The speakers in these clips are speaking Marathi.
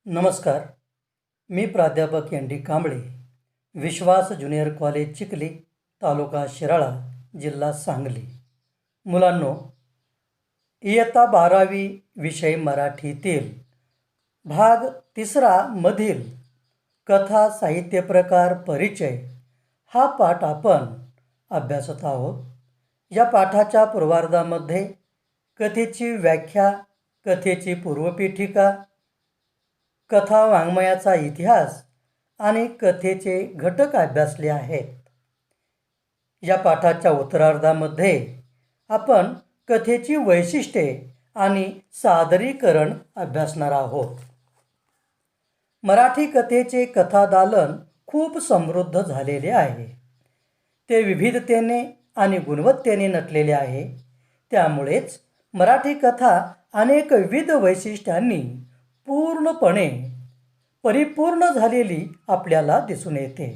नमस्कार. मी प्राध्यापक एन डी कांबळे, विश्वास ज्युनियर कॉलेज चिखली, तालुका शिराळा, जिल्हा सांगली. मुलांनो, इयत्ता 12वी विषय मराठीतील भाग 3 मधील कथा साहित्य प्रकार परिचय हा पाठ आपण अभ्यासत आहोत. या पाठाच्या पूर्वार्धामध्ये कथेची व्याख्या, कथेची पूर्वपीठिका, कथा वाङ्मयाचा इतिहास आणि कथेचे घटक अभ्यासले आहेत. या पाठाच्या उत्तरार्धामध्ये आपण कथेची वैशिष्ट्ये आणि सादरीकरण अभ्यासणार आहोत. मराठी कथेचे कथादालन खूप समृद्ध झालेले आहे. ते विविधतेने आणि गुणवत्तेने नटलेले आहे. त्यामुळेच मराठी कथा अनेक विविध वैशिष्ट्यांनी पूर्णपणे परिपूर्ण झालेली आपल्याला दिसून येते.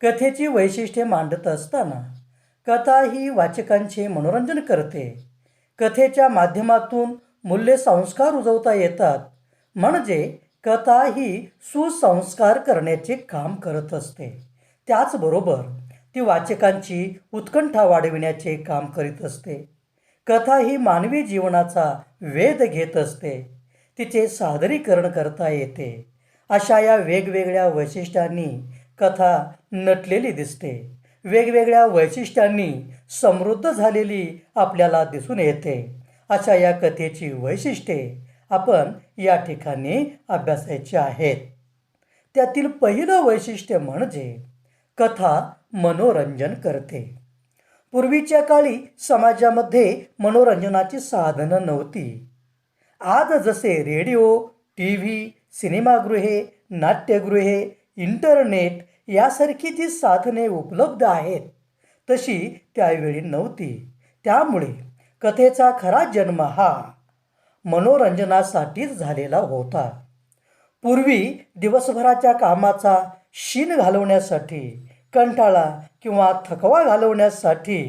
कथेची वैशिष्ट्ये मांडत असताना कथा ही वाचकांचे मनोरंजन करते. कथेच्या माध्यमातून मूल्य संस्कार रुजवता येतात. म्हणजे कथा ही सुसंस्कार करण्याचे काम करत असते. त्याचबरोबर ती वाचकांची उत्कंठा वाढविण्याचे काम करीत असते. कथा ही मानवी जीवनाचा वेध घेत असते. तिचे सादरीकरण करता येते. अशा या वेगवेगळ्या वैशिष्ट्यांनी कथा नटलेली दिसते. वेगवेगळ्या वैशिष्ट्यांनी समृद्ध झालेली आपल्याला दिसून येते. अशा या कथेची वैशिष्ट्ये आपण या ठिकाणी अभ्यासायची आहेत. त्यातील पहिलं वैशिष्ट्य म्हणजे कथा मनोरंजन करते. पूर्वीच्या काळी समाजामध्ये मनोरंजनाची साधनं नव्हती. आज जसे रेडिओ, टी व्ही, सिनेमागृहे, नाट्यगृहे, इंटरनेट यासारखी जी साधने उपलब्ध आहेत, तशी त्यावेळी नव्हती. त्यामुळे कथेचा खरा जन्म हा मनोरंजनासाठीच झालेला होता. पूर्वी दिवसभराच्या कामाचा शीण घालवण्यासाठी, कंटाळा किंवा थकवा घालवण्यासाठी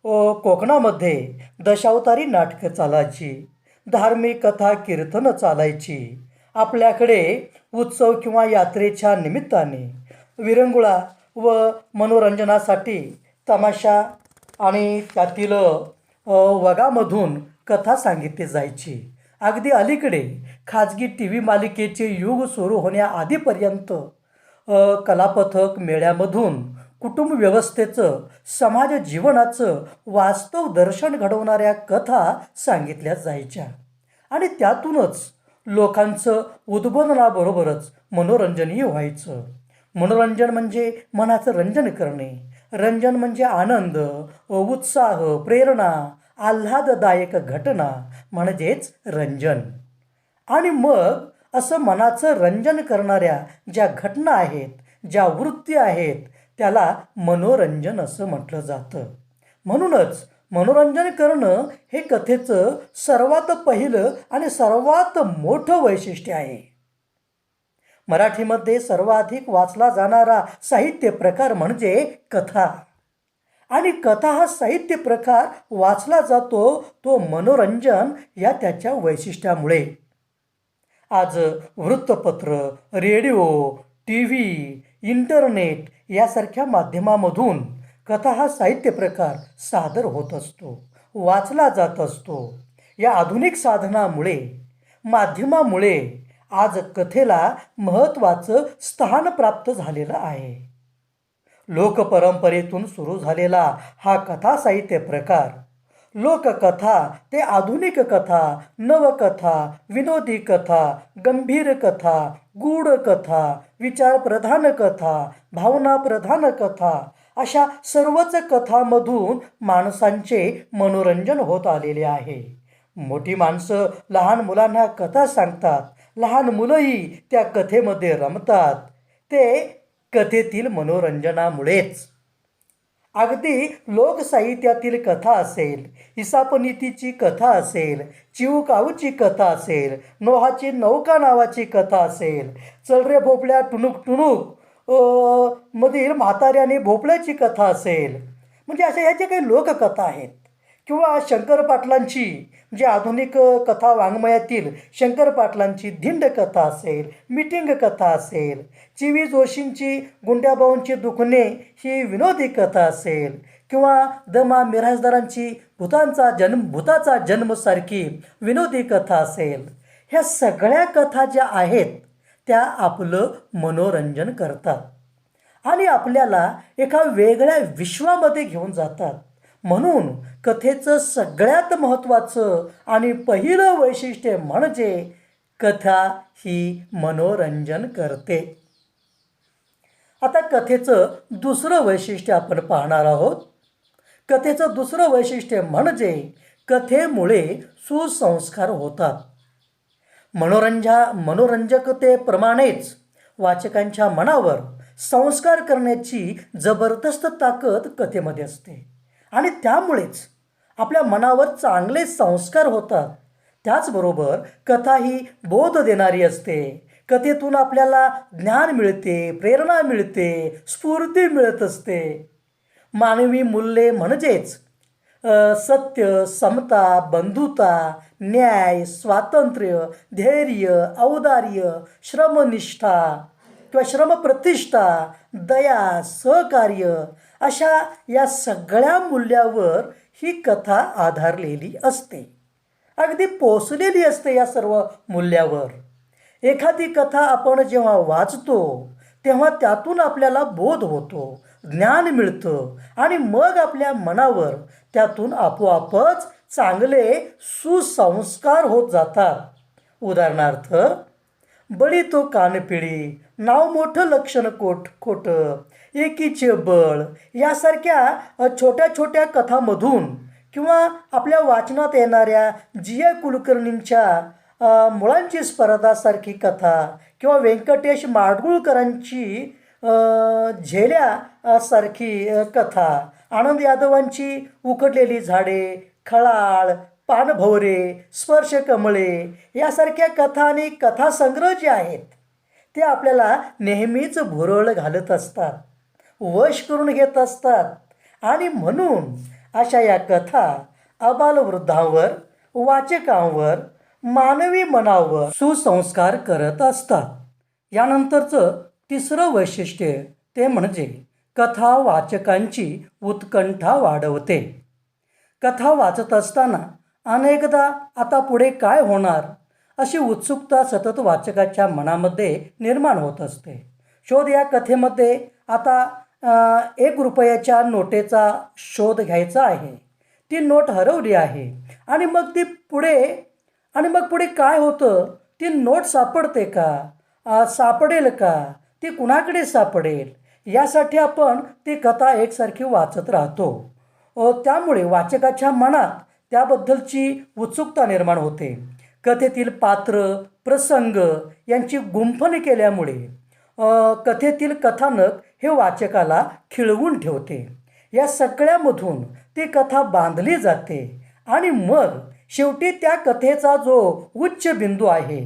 कोकणामध्ये दशावतारी नाटकं चालायची, धार्मिक कथा कीर्तनं चालायची. आपल्याकडे उत्सव किंवा यात्रेच्या निमित्ताने विरंगुळा व मनोरंजनासाठी तमाशा आणि त्यातील वगामधून कथा सांगितली जायची. अगदी अलीकडे खाजगी टी व्ही मालिकेचे युग सुरू होण्याआधीपर्यंत कलापथक मेळ्यामधून कुटुंब व्यवस्थेचं, समाज जीवनाचं वास्तव दर्शन घडवणाऱ्या कथा सांगितल्या जायच्या आणि त्यातूनच लोकांचं उद्बोधनाबरोबरच मनोरंजनही व्हायचं. मनोरंजन म्हणजे मनाचं रंजन करणे. रंजन म्हणजे आनंद, उत्साह, प्रेरणा, आल्हाददायक घटना म्हणजेच रंजन. आणि मग असं मनाचं रंजन करणाऱ्या ज्या घटना आहेत, ज्या वृत्ती आहेत, त्याला मनोरंजन असं म्हटलं जातं. म्हणूनच मनोरंजन करणं हे कथेचं सर्वात पहिलं आणि सर्वात मोठं वैशिष्ट्य आहे. मराठीमध्ये सर्वाधिक वाचला जाणारा साहित्य प्रकार म्हणजे कथा. आणि कथा हा साहित्य प्रकार वाचला जातो तो मनोरंजन या त्याच्या वैशिष्ट्यामुळे. आज वृत्तपत्र, रेडिओ, टी व्ही, इंटरनेट यासारख्या माध्यमामधून कथा हा साहित्य प्रकार सादर होत असतो, वाचला जात असतो. या आधुनिक साधनामुळे, माध्यमामुळे आज कथेला महत्त्वाचं स्थान प्राप्त झालेलं आहे. लोकपरंपरेतून सुरू झालेला हा कथा साहित्य प्रकार लोककथा ते आधुनिक कथा, नवकथा, विनोदी कथा, गंभीर कथा, गूढ कथा, विचारप्रधान कथा, भावनाप्रधान कथा अशा सर्वच कथांमधून माणसांचे मनोरंजन होत आलेले आहे. मोठी माणसं लहान मुलांना कथा सांगतात. लहान मुलंही त्या कथेमध्ये रमतात. ते कथेतील मनोरंजनामुळेच. अगदी लोकसाहित्यातील कथा असेल, इसापनीतीची कथा असेल, चिवकाऊची कथा असेल, नोहाची नौका नावाची कथा असेल, चल रे भोपळ्या टुणूक टुणूक मधील म्हाताऱ्याने भोपळ्याची कथा असेल, म्हणजे अशा ह्या ज्या काही लोककथा आहेत, किंवा शंकर पाटलांची जी आधुनिक कथा वाङ्मयातील शंकर पाटलांची धिंड कथा असेल, मीटिंग कथा असेल, चि वी जोशींची गुंड्याभाऊंची दुखणे ही विनोदी कथा असेल, किंवा द मा मिराजदारांची भूताचा जन्म सारखी विनोदी कथा असेल, ह्या सगळ्या कथा ज्या आहेत त्या आपलं मनोरंजन करतात आणि आपल्याला एका वेगळ्या विश्वामध्ये घेऊन जातात. म्हणून कथेचं सगळ्यात महत्त्वाचं आणि पहिलं वैशिष्ट्य म्हणजे कथा ही मनोरंजन करते. आता कथेचं दुसरं वैशिष्ट्य आपण पाहणार आहोत. कथेचं दुसरं वैशिष्ट्य म्हणजे कथेमुळे सुसंस्कार होतात. मनोरंजकतेप्रमाणेच वाचकांच्या मनावर संस्कार करण्याची जबरदस्त ताकद कथेमध्ये असते आणि त्यामुळेच आपल्या मनावर चांगले संस्कार होतात. त्याचबरोबर कथा ही बोध देणारी असते. कथेतून आपल्याला ज्ञान मिळते, प्रेरणा मिळते, स्फूर्ती मिळत असते. मानवी मूल्ये म्हणजेच सत्य, समता, बंधुता, न्याय, स्वातंत्र्य, धैर्य, औदार्य, श्रमनिष्ठा किंवा श्रमप्रतिष्ठा, दया, सहकार्य अशा या सगळ्या मूल्यावर ही कथा आधारलेली असते. अगदी पोचलेली असते या सर्व मूल्यावर. एखादी कथा आपण जेव्हा वाचतो तेव्हा त्यातून आपल्याला बोध होतो, ज्ञान मिळतं आणि मग आपल्या मनावर त्यातून आपोआपच चांगले सुसंस्कार होत जातात. उदाहरणार्थ, बळी तो कानपिळी, नाव मोठं लक्षण खोटं, एकीचे बळ यासारख्या छोट्या छोट्या कथामधून किंवा आपल्या वाचनात येणाऱ्या जी. कुलकर्णींच्या मुळांची स्पर्धासारखी कथा किंवा व्यंकटेश माडगुळकरांची झेल्या सारखी कथा, आनंद यादवांची उखडलेली झाडे, खळाळ, पानभवरे, स्पर्श कमळे यासारख्या कथा आणि कथासंग्रह जे आहेत ते आपल्याला नेहमीच भुरळ घालत असतात, वश करून घेत असतात आणि म्हणून अशा या कथा आबालवृद्धांवर, वाचकांवर, मानवी मनावर सुसंस्कार करत असतात. यानंतरचं तिसरं वैशिष्ट्य ते म्हणजे कथा वाचकांची उत्कंठा वाढवते. कथा वाचत असताना अनेकदा आता पुढे काय होणार अशी उत्सुकता सतत वाचकाच्या मनामध्ये निर्माण होत असते. शोध या कथेमध्ये आता 1 रुपयाच्या नोटेचा शोध घ्यायचा आहे. ती नोट हरवली आहे आणि मग पुढे काय होतं? ती नोट सापडते का? सापडेल का? ती कुणाकडे सापडेल? यासाठी आपण ती कथा एकसारखी वाचत राहतो. त्यामुळे वाचकाच्या मनात त्याबद्दलची उत्सुकता निर्माण होते. कथेतील पात्र, प्रसंग यांची गुंफण केल्यामुळे कथेतील कथानक हे वाचकाला खिळवून ठेवते. या सगळ्यामधून ती कथा बांधली जाते आणि मग शेवटी त्या कथेचा जो उच्च बिंदू आहे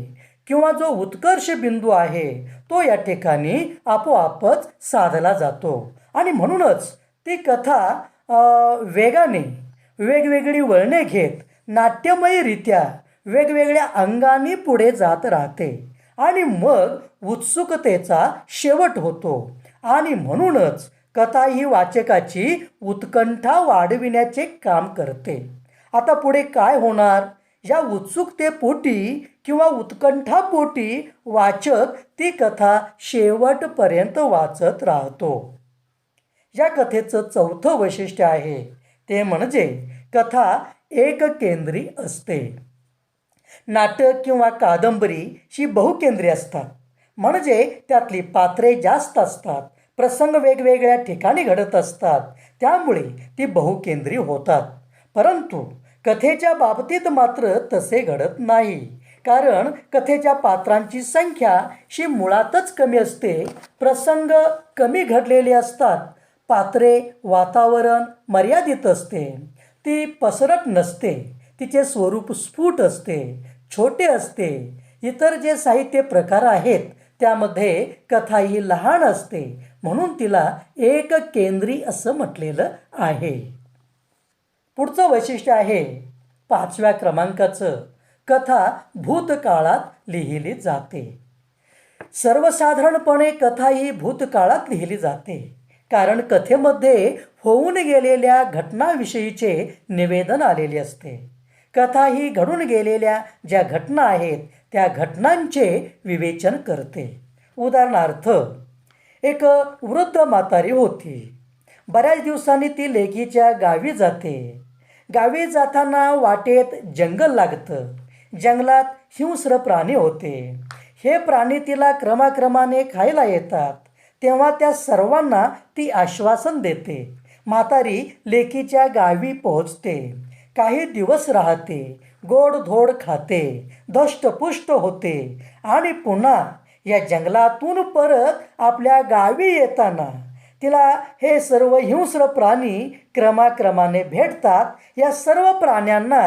किंवा जो उत्कर्ष बिंदू आहे तो या ठिकाणी आपोआपच साधला जातो आणि म्हणूनच ती कथा वेगाने वेगवेगळी वळणे घेत नाट्यमयरित्या वेगवेगळ्या अंगाने पुढे जात राहते आणि मग उत्सुकतेचा शेवट होतो आणि म्हणूनच कथा ही वाचकाची उत्कंठा वाढविण्याचे काम करते. आता पुढे काय होणार या उत्सुकतेपोटी किंवा उत्कंठापोटी वाचक ती कथा शेवटपर्यंत वाचत राहतो. या कथेचं चौथं वैशिष्ट्य आहे ते म्हणजे कथा एककेंद्री असते. नाटक किंवा कादंबरी ही बहुकेंद्री असतात, म्हणजे त्यातली पात्रे जास्त असतात, प्रसंग वेगवेगळ्या ठिकाणी घडत असतात, त्यामुळे ती बहुकेंद्री होतात. परंतु कथेच्या बाबतीत मात्र तसे घडत नाही, कारण कथेच्या पात्रांची संख्या ही मुळातच कमी असते, प्रसंग कमी घडलेले असतात, पात्रे, वातावरण मर्यादित असते, ती पसरट नसते, तिचे स्वरूप स्फुट असते, छोटे असते. इतर जे साहित्य प्रकार आहेत त्यामध्ये कथा ही लहान असते, म्हणून तिला एककेंद्री असं म्हटलेलं आहे. पुढचं वैशिष्ट्य आहे 5व्या क्रमांकाचं, कथा भूतकाळात लिहिली जाते. सर्वसाधारणपणे कथा ही भूतकाळात लिहिली जाते, कारण कथेमध्ये होऊन गेलेल्या घटनाविषयीचे निवेदन आलेले असते. कथा ही घडून गेलेल्या ज्या घटना आहेत त्या घटनांचे विवेचन करते. उदाहरणार्थ, एक वृद्ध म्हातारी होती. बऱ्याच दिवसांनी ती लेकीच्या गावी जाते. गावी जाताना वाटेत जंगल लागतं. जंगलात हिंस्र प्राणी होते. हे प्राणी तिला क्रमाक्रमाने खायला येतात. तेव्हा त्या सर्वांना ती आश्वासन देते. म्हातारी लेकीच्या गावी पोहोचते. काही दिवस राहते. गोडधोड खाते. धष्टपुष्ट होते आणि पुन्हा या जंगलातून परत आपल्या गावी येताना तिला हे सर्व हिंस्र प्राणी क्रमाक्रमाने भेटतात. या सर्व प्राण्यांना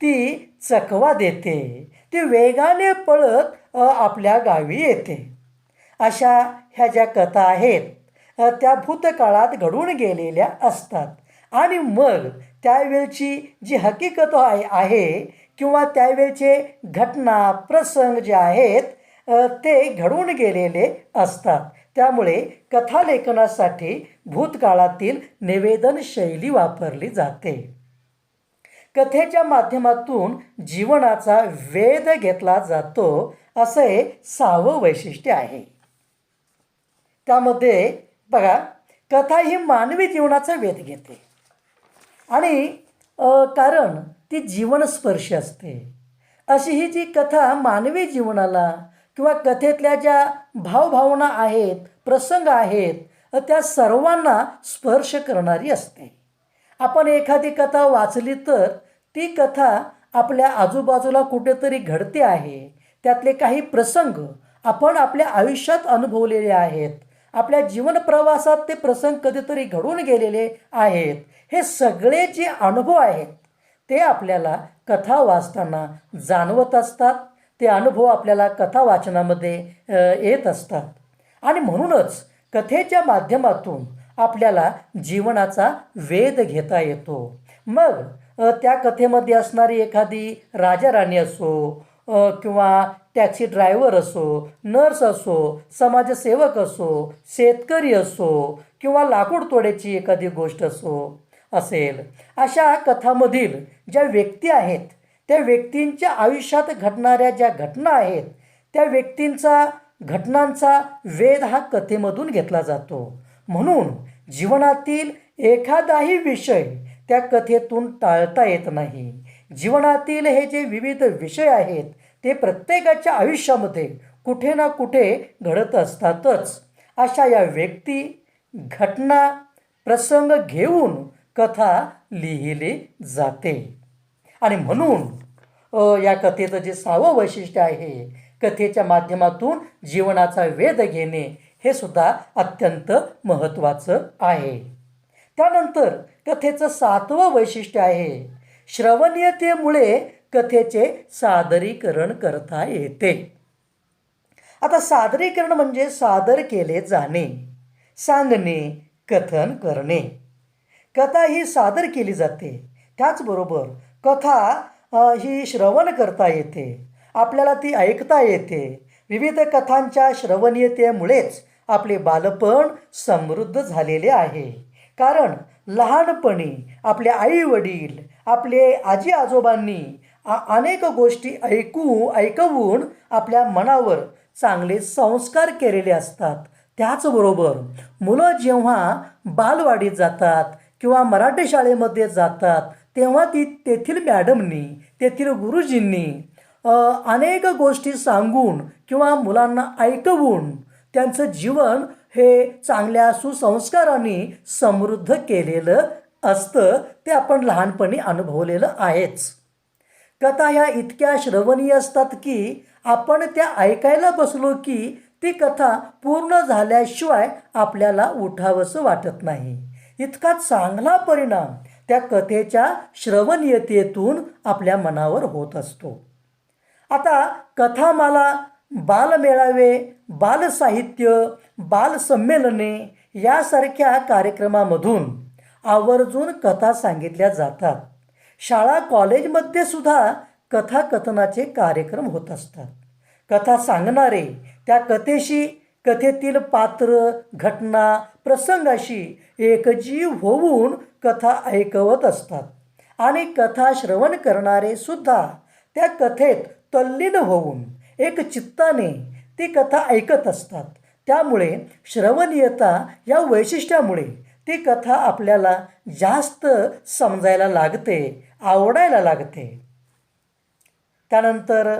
ती चकवा देते. ती वेगाने पळत आपल्या गावी येते. अशा ह्या ज्या कथा आहेत त्या भूतकाळात घडून गेलेल्या असतात. आणि मग त्यावेळची जी हकीकत आहे किंवा त्यावेळचे घटना प्रसंग जे आहेत ते घडून गेलेले असतात. त्यामुळे कथालेखनासाठी भूतकाळातील निवेदन शैली वापरली जाते. कथेच्या माध्यमातून जीवनाचा वेध घेतला जातो असं हे 6वं वैशिष्ट्य आहे. त्यामध्ये बघा, कथा ही मानवी जीवनाचा वेध घेते आणि कारण ती जीवनस्पर्शी असते. अशी ही जी कथा मानवी जीवनाला किंवा कथेतल्या ज्या भावभावना आहेत, प्रसंग आहेत त्या सर्वांना स्पर्श करणारी असते. आपण एखादी कथा वाचली तर ती कथा आपल्या आजूबाजूला कुठेतरी घडते आहे. त्यातले काही प्रसंग आपण आपल्या आयुष्यात अनुभवलेले आहेत. आपल्या जीवनप्रवासात ते प्रसंग कधीतरी घडून गेलेले आहेत. हे सगळे जे अनुभव आहेत ते आपल्याला कथा वाचताना जाणवत असतात. ते अनुभव आपल्याला कथा वाचनामध्ये येत असतात. आणि म्हणूनच कथेच्या माध्यमातून आपल्याला जीवनाचा वेध घेता येतो. मग त्या कथेमध्ये असणारी एखादी राजाराणी असो किंवा टॅक्सी ड्रायव्हर असो, नर्स असो, समाजसेवक असो, शेतकरी असो किंवा लाकूड तोड्याची एखादी गोष्ट असेल, अशा कथामधील ज्या व्यक्ती आहेत त्या व्यक्तींच्या आयुष्यात घडणाऱ्या ज्या घटना आहेत त्या घटनांचा वेध हा कथेमधून घेतला जातो. म्हणून जीवनातील एखादाही विषय त्या कथेतून टाळता येत नाही. जीवनातील हे जे विविध विषय आहेत ते प्रत्येकाच्या आयुष्यामध्ये कुठे ना कुठे घडत असतातच. अशा या व्यक्ती, घटना, प्रसंग घेऊन कथा लिहिली जाते. आणि म्हणून या कथेचं जे 6वं वैशिष्ट्य आहे, कथेच्या माध्यमातून जीवनाचा वेध घेणे, हे सुद्धा अत्यंत महत्त्वाचं आहे. त्यानंतर कथेचं 7वं वैशिष्ट्य आहे, श्रवणीयतेमुळे कथेचे सादरीकरण करता येते. आता सादरीकरण म्हणजे सादर केले जाणे, सांगणे, कथन करणे. कथा ही सादर केली जाते. त्याचबरोबर कथा ही श्रवण करता येते. आपल्याला ती ऐकता येते. विविध कथांच्या श्रवणीयतेमुळेच आपले बालपण समृद्ध झालेले आहे. कारण लहानपणी आपले आई वडील, आपले आजी आजोबांनी अनेक गोष्टी ऐकवून आपल्या मनावर चांगले संस्कार केलेले असतात. त्याचबरोबर मुलं जेव्हा बालवाडीत जातात किंवा मराठी शाळेमध्ये जातात तेव्हा तेथील मॅडमनी, तेथील गुरुजींनी अनेक गोष्टी सांगून किंवा मुलांना ऐकवून त्यांचं जीवन हे चांगल्या सुसंस्कारांनी समृद्ध केलेलं असतं. ते आपण लहानपणी अनुभवलेलं आहेच. कथा ह्या इतक्या श्रवणीय असतात की आपण त्या ऐकायला बसलो की ती कथा पूर्ण झाल्याशिवाय आपल्याला उठावंसं वाटत नाही. इतका चांगला परिणाम त्या कथेच्या श्रवणीयतेतून आपल्या मनावर होत असतो. आता कथामाला, बालमेळावे, बालसाहित्य, बालसंमेलने यासारख्या कार्यक्रमामधून आवर्जून कथा सांगितल्या जातात. शाळा कॉलेजमध्ये सुद्धा कथाकथनाचे कार्यक्रम होत असतात. कथा सांगणारे त्या कथेशी, कथेतील पात्र, घटना, प्रसंगाशी एकजीव होऊन कथा ऐकवत असतात आणि कथा श्रवण करणारे सुद्धा त्या कथेत तल्लीन होऊन एक चित्ताने ती कथा ऐकत असतात. त्यामुळे श्रवणीयता या वैशिष्ट्यामुळे ती कथा आपल्याला जास्त समजायला लागते, आवडायला लागते. त्यानंतर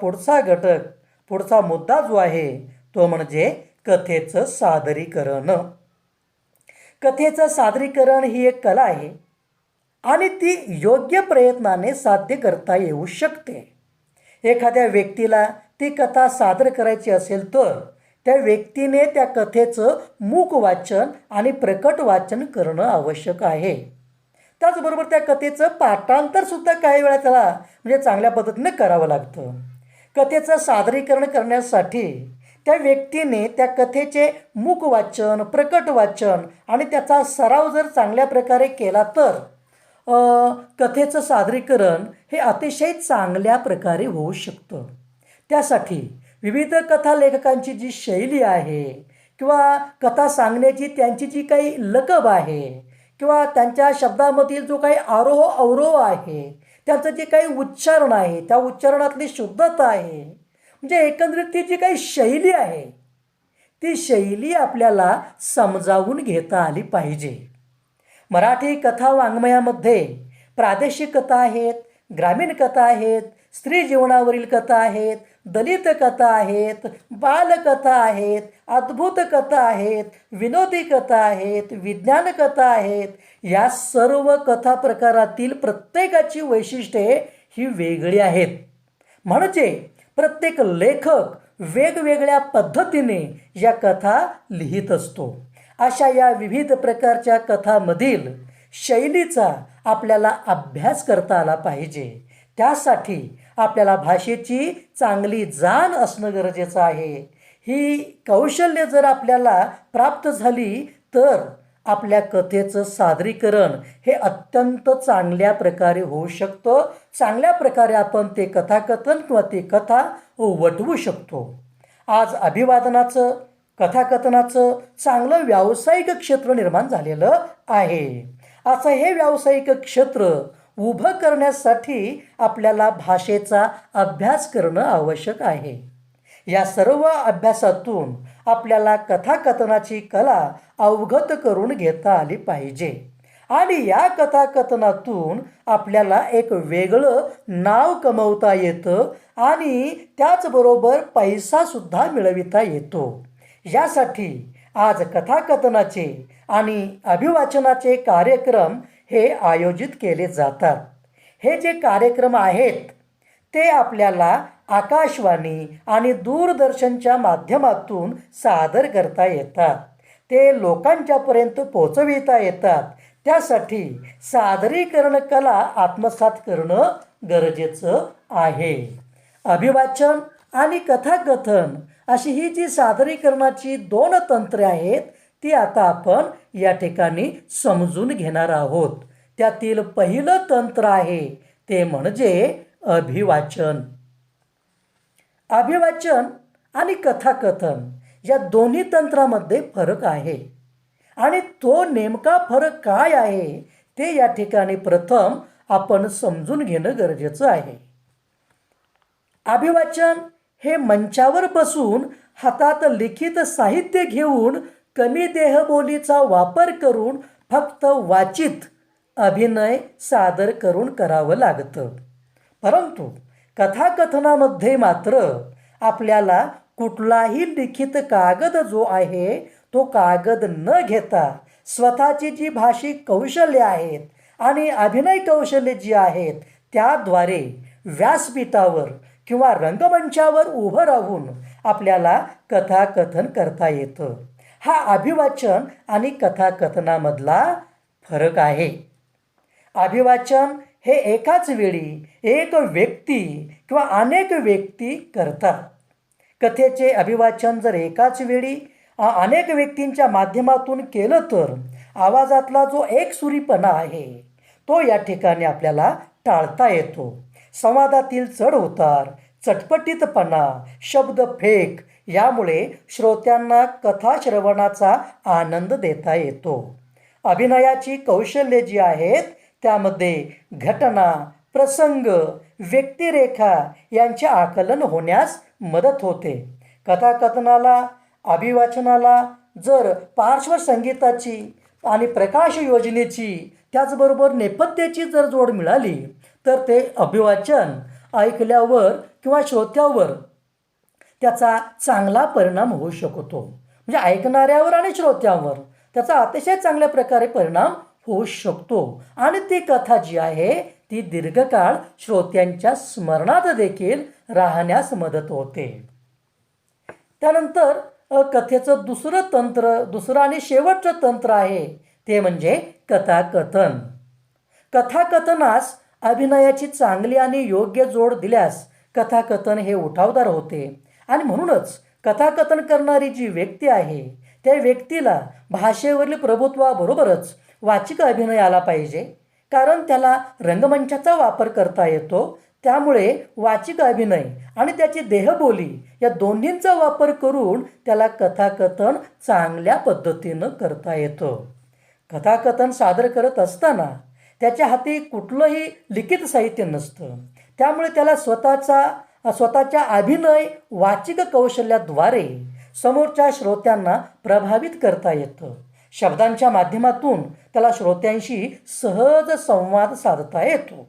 पुढचा घटक, पुढचा मुद्दा जो आहे तो म्हणजे कथेचं सादरीकरण. कथेचं सादरीकरण ही एक कला आहे आणि ती योग्य प्रयत्नाने साध्य करता येऊ शकते. एखाद्या व्यक्तीला ती कथा सादर करायची असेल तर त्या व्यक्तीने त्या कथेचं मूक वाचन आणि प्रकट वाचन करणं आवश्यक आहे. त्याचबरोबर त्या कथेचं पाठांतरसुद्धा काही वेळा त्याला म्हणजे चांगल्या पद्धतीने करावं लागतं. कथेचं सादरीकरण करण्यासाठी त्या व्यक्तीने त्या कथेचे मूक वाचन, प्रकट वाचन आणि त्याचा सराव जर चांगल्या प्रकारे केला तर कथेचं सादरीकरण हे अतिशय चांगल्या प्रकारे होऊ शकतं. त्यासाठी विविध कथा लेखकांची जी शैली आहे किंवा कथा सांगण्याची त्यांची जी काही लकब आहे किंवा त्यांच्या शब्दामधील जो काही आरोह अवरोह आहे, त्याचं जे काही उच्चारण आहे, त्या उच्चारणातली शुद्धता आहे, म्हणजे एकंदरीत ती जी काही शैली आहे ती शैली आपल्याला समजावून घेता आली पाहिजे. मराठी कथा वाङ्मयामध्ये प्रादेशिक कथा आहेत, ग्रामीण कथा आहेत, स्त्री जीवनावरील कथा आहेत, दलित कथा आहेत, बालकथा आहेत, अद्भुत कथा आहेत, विनोदी कथा आहेत, विज्ञान कथा आहेत. या सर्व कथा प्रकारातील प्रत्येकाची वैशिष्ट्ये ही वेगळी आहेत. म्हणजे प्रत्येक लेखक वेगवेगळ्या पद्धतीने या कथा लिहित असतो. अशा या विविध प्रकारच्या कथांमधील शैलीचा आपल्याला अभ्यास करता आला पाहिजे. त्यासाठी आपल्याला भाषेची चांगली जाण असणं गरजेचं आहे. ही कौशल्य जर आपल्याला प्राप्त झाली तर आपल्या कथेचं सादरीकरण हे अत्यंत चांगल्या प्रकारे होऊ शकतं. चांगल्या प्रकारे आपण ते कथाकथन किंवा ती कथा वटवू शकतो. आज अभिवादनाचं, कथाकथनाचं चांगलं व्यावसायिक क्षेत्र निर्माण झालेलं आहे. असं हे व्यावसायिक क्षेत्र उभं करण्यासाठी आपल्याला भाषेचा अभ्यास करणं आवश्यक आहे. या सर्व अभ्यासातून आपल्याला कथाकथनाची कला अवगत करून घेता आली पाहिजे आणि या कथाकथनातून आपल्याला एक वेगळं नाव कमवता येतं आणि त्याचबरोबर पैसासुद्धा मिळविता येतो. यासाठी आज कथाकथनाचे आणि अभिवाचनाचे कार्यक्रम हे आयोजित केले जातात. हे जे कार्यक्रम आहेत ते आपल्याला आकाशवाणी आणि दूरदर्शनच्या माध्यमातून सादर करता येतात. ते लोकांच्यापर्यंत पोचविता येतात. त्यासाठी सादरीकरण कला आत्मसात करणं गरजेचं आहे. अभिवाचन आणि कथाकथन अशी ही जी सादरीकरणाची दोन तंत्रे आहेत ती आता आपण या ठिकाणी समजून घेणार आहोत. त्यातील पहिलं तंत्र आहे ते म्हणजे अभिवाचन. अभिवाचन आणि कथाकथन या दोन्ही तंत्रामध्ये फरक आहे आणि तो नेमका फरक काय आहे ते या ठिकाणी प्रथम आपण समजून घेणं गरजेचं आहे. अभिवाचन हे मंचावर बसून हातात लिखित साहित्य घेऊन कमी देहबोलीचा वापर करून फक्त वाचित अभिनय सादर करून करावं लागतं. परंतु कथाकथनामध्ये मात्र आपल्याला कुठलाही लिखित कागद जो आहे तो कागद न घेता स्वतःची जी भाषिक कौशल्य आहेत आणि अभिनय कौशल्य जी आहेत त्याद्वारे व्यासपीठावर किंवा रंगमंचावर उभं राहून आपल्याला कथाकथन करता येतं. हा अभिवाचन आणि कथाकथनामधला फरक आहे. अभिवाचन हे एकाच वेळी एक व्यक्ती किंवा अनेक व्यक्ती करतात. कथेचे अभिवाचन जर एकाच वेळी अनेक व्यक्तींच्या माध्यमातून केलं तर आवाजातला जो एकसुरीपणा आहे तो या ठिकाणी आपल्याला टाळता येतो. संवादातील चढ उतार, चटपटीतपणा, शब्द फेक यामुळे श्रोत्यांना कथा श्रवणाचा आनंद देता येतो. अभिनयाची कौशल्ये जी आहेत त्यामध्ये घटना, प्रसंग, व्यक्तिरेखा यांचे आकलन होण्यास मदत होते. कथाकथनाला, अभिवाचनाला जर पार्श्वसंगीताची आणि प्रकाश योजनेची त्याचबरोबर नेपथ्याची जर जोड मिळाली तर ते अभिवाचन ऐकल्यावर किंवा श्रोत्यावर त्याचा चांगला परिणाम होऊ शकतो. म्हणजे ऐकणाऱ्यावर आणि श्रोत्यावर त्याचा अतिशय चांगल्या प्रकारे परिणाम होऊ शकतो आणि ती कथा जी आहे ती दीर्घकाळ श्रोत्यांच्या स्मरणात देखील राहण्यास मदत होते. त्यानंतर कथेचं दुसरं आणि शेवटचं तंत्र आहे ते म्हणजे कथाकथन. कथाकथनास अभिनयाची चांगली आणि योग्य जोड दिल्यास कथाकथन हे उठावदार होते आणि म्हणूनच कथाकथन करणारी जी व्यक्ती आहे त्या व्यक्तीला भाषेवरील प्रभुत्वाबरोबरच वाचिक अभिनय आला पाहिजे, कारण त्याला रंगमंचाचा वापर करता येतो. त्यामुळे वाचिक अभिनय आणि त्याची देहबोली या दोन्हींचा वापर करून त्याला कथाकथन चांगल्या पद्धतीनं करता येतं. कथाकथन सादर करत असताना त्याच्या हाती कुठलंही लिखित साहित्य नसतं. त्यामुळे त्याला स्वतःच्या अभिनय वाचिक कौशल्याद्वारे समोरच्या श्रोत्यांना प्रभावित करता येतं. शब्दांच्या माध्यमातून त्याला श्रोत्यांशी सहज संवाद साधता येतो.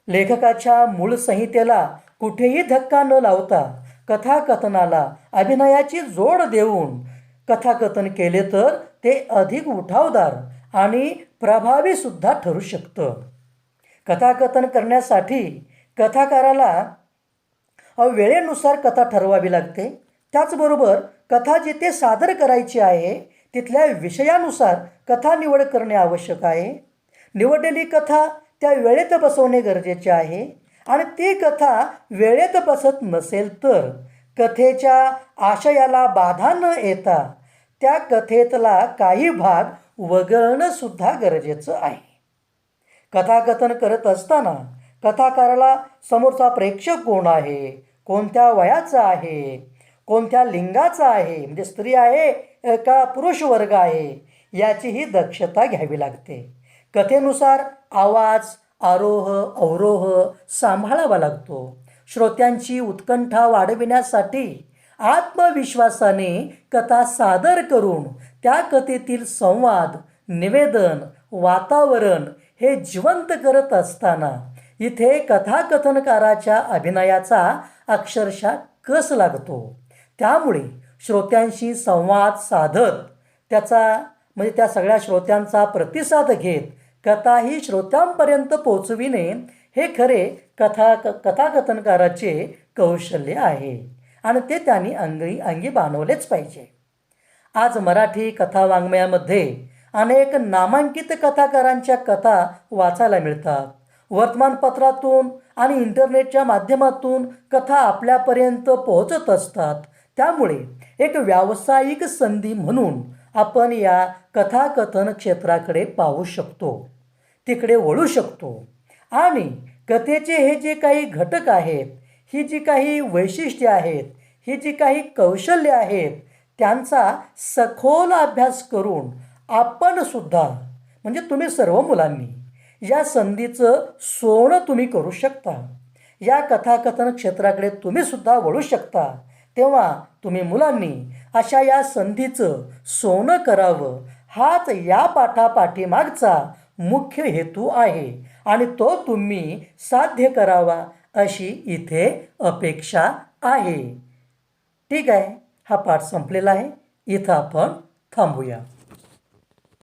लेखकाच्या मूळ संहितेला कुठेही धक्का न लावता कथाकथनाला अभिनयाची जोड देऊन कथाकथन केले तर ते अधिक उठावदार आणि प्रभावीसुद्धा ठरू शकतं. कथाकथन करण्यासाठी कथाकाराला वेळेनुसार कथा ठरवावी लागते. त्याचबरोबर कथा जिथे सादर करायची आहे तिथल्या विषयानुसार कथा निवड करणे आवश्यक आहे. निवडलेली कथा त्या वेळेत बसवणे गरजेचे आहे आणि ती कथा वेळेत बसत नसेल तर कथेच्या आशयाला बाधा न येता त्या कथेतला काही भाग वगळणंसुद्धा गरजेचं आहे. कथाकथन करत असताना कथाकाराला समोरचा प्रेक्षक कोण आहे, कोणत्या वयाचा आहे, कोणत्या लिंगाचा आहे, म्हणजे स्त्री आहे का पुरुष वर्ग आहे याचीही दक्षता घ्यावी लागते. कथेनुसार आवाज, आरोह अवरोह सांभाळावा लागतो. श्रोत्यांची उत्कंठा वाढविण्यासाठी आत्मविश्वासाने कथा सादर करून त्या कथेतील संवाद, निवेदन, वातावरण हे जिवंत करत असताना इथे कथाकथनकाराच्या अभिनयाचा अक्षरशः कस लागतो. त्यामुळे श्रोत्यांशी संवाद साधत त्या सगळ्या श्रोत्यांचा प्रतिसाद घेत कथा ही श्रोत्यांपर्यंत पोचविणे हे खरे कथाकथनकाराचे कौशल्य आहे आणि ते त्यांनी अंगी बाणवलेच पाहिजे. आज मराठी कथा वाङ्मयामध्ये अनेक नामांकित कथाकारांच्या कथा वाचायला मिळतात. वर्तमानपत्रातून आणि इंटरनेटच्या माध्यमातून कथा आपल्यापर्यंत पोहोचत असतात. त्यामुळे एक व्यावसायिक संधी म्हणून आपण या कथाकथन क्षेत्राकडे पाहू शकतो, तिकडे वळू शकतो आणि कथेचे हे जे काही घटक आहेत, ही जी काही वैशिष्ट्ये आहेत, ही जी काही कौशल्य आहेत त्यांचा सखोल अभ्यास करून आपण सुद्धा म्हणजे तुम्ही सर्व मुलांनी या संधीचं सोनं तुम्ही करू शकता. या कथाकथन क्षेत्राकडे तुम्ही सुद्धा वळू शकता. तेव्हा तुम्ही मुलांनी अशा या संधीचं सोनं करावं हाच या पाठापाठीमागचा मुख्य हेतू आहे आणि तो तुम्ही साध्य करावा अशी इथे अपेक्षा आहे. ठीक आहे, हा पाठ संपलेला आहे. इथं आपण थांबूया.